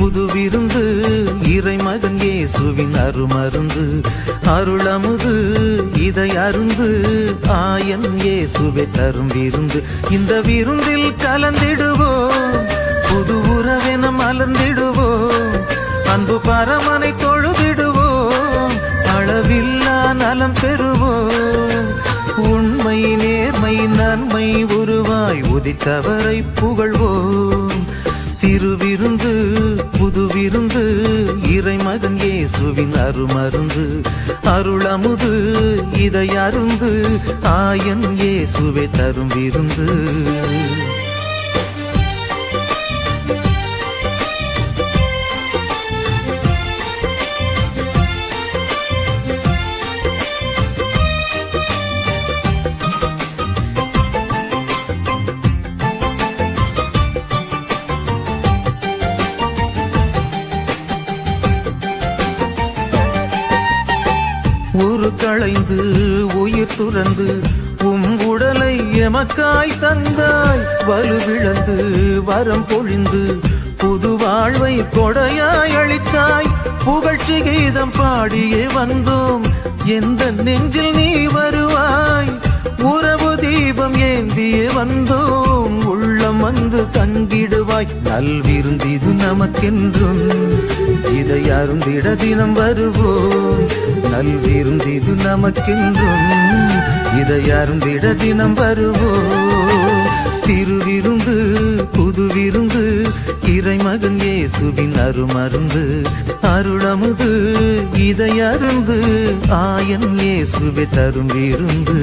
புது விருந்து இறைமகன் இயேசுவின் அருமருந்து அருளமுது இதை அருந்து ஆயன் இயேசுவை தரும் விருந்து. இந்த விருந்தில் கலந்திடுவோம், புது உறவென மலர்ந்திடுவோம், அன்பு பரமனை தொழுதிடுவோம், அளவில்லா நலம் பெறுவோம். உண்மை நேர்மை நன்மை உருவாய் உதித்தவரை புகழ்வோம். திருவிருந்து புது விருந்து இறைமகன் இயேசுவின் அருமருந்து அருளமுது இதை அருந்து ஆயன் இயேசுவை தரும் விருந்து. உரு களைந்து உயிர் துறந்து உடலை எமக்காய் தந்தாய், வலுவிழந்து வரம் பொழிந்து புது வாழ்வை கொடையாய் அளித்தாய். புகழ்ச்சி கீதம் பாடியே வந்தோம், எந்த நெஞ்சில் நீ வருவாய். உறவு தீபம் ஏந்தியே வந்தோம், உள்ளம் வந்து தங்கிடுவாய். நல்விருந்திது நமக்கென்றும் இதை அருந்திட தினம் வருவோம். நல்விருந்திது நமக்கென்றும் இதை அருந்திட தினம் வருவோம். திருவிருந்து புது விருந்து இறைமகன் இயேசுவின் அருமருந்து அருளமுது இதை அருந்து ஆயன் இயேசுவை தரும் விருந்து.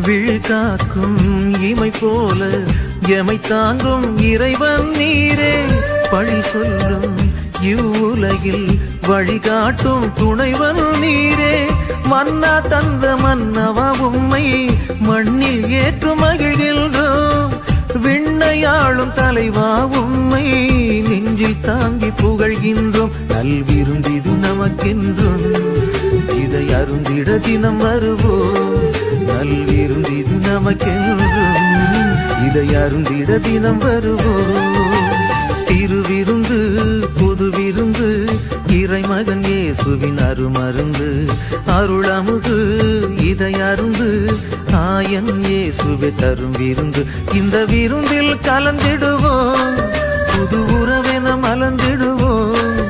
விழிகாக்கும் இமை போல எமை தாங்கும் இறைவன் நீரே, பழி சொல்லும் இவ்வுலகில் வழிகாட்டும் துணைவன் நீரே. மன்னா தந்த மன்னவா உம்மை மண்ணில் ஏற்று மகிழ்கின்றோம், விண்ணையாளும் தலைவா உம்மை நெஞ்சில் தாங்கி புகழ்கின்றோம். நல்விருந்திது நமக்கென்றும் இதை அருந்திட தினம் வருவோம். நல்விருந்திது நமக்கென்றும் இதை அருந்திட தினம் வருவோம். திருவிருந்து புது விருந்து இறைமகன் இயேசுவின் அருமருந்து அருளமுது இதை அருந்து ஆயன் இயேசுவை தரும் விருந்து. இந்த விருந்தில் கலந்திடுவோம், புது உறவென மலர்ந்திடுவோம்,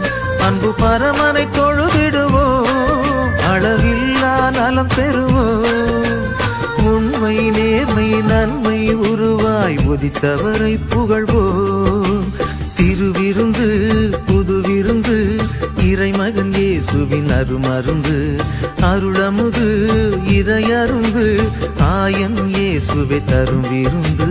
அன்பு பரமனை தொழுதிடுவோம், அளவில்லா நலம் பெறுவோம். உண்மை நேர்மை நன்மை உருவாய் உதித்தவரை புகழ்வோம். திருவிருந்து புது விருந்து இறைமகன் இயேசுவின் அருமருந்து அருளமுது இதை அருந்து ஆயன் இயேசுவை தரும் விருந்து.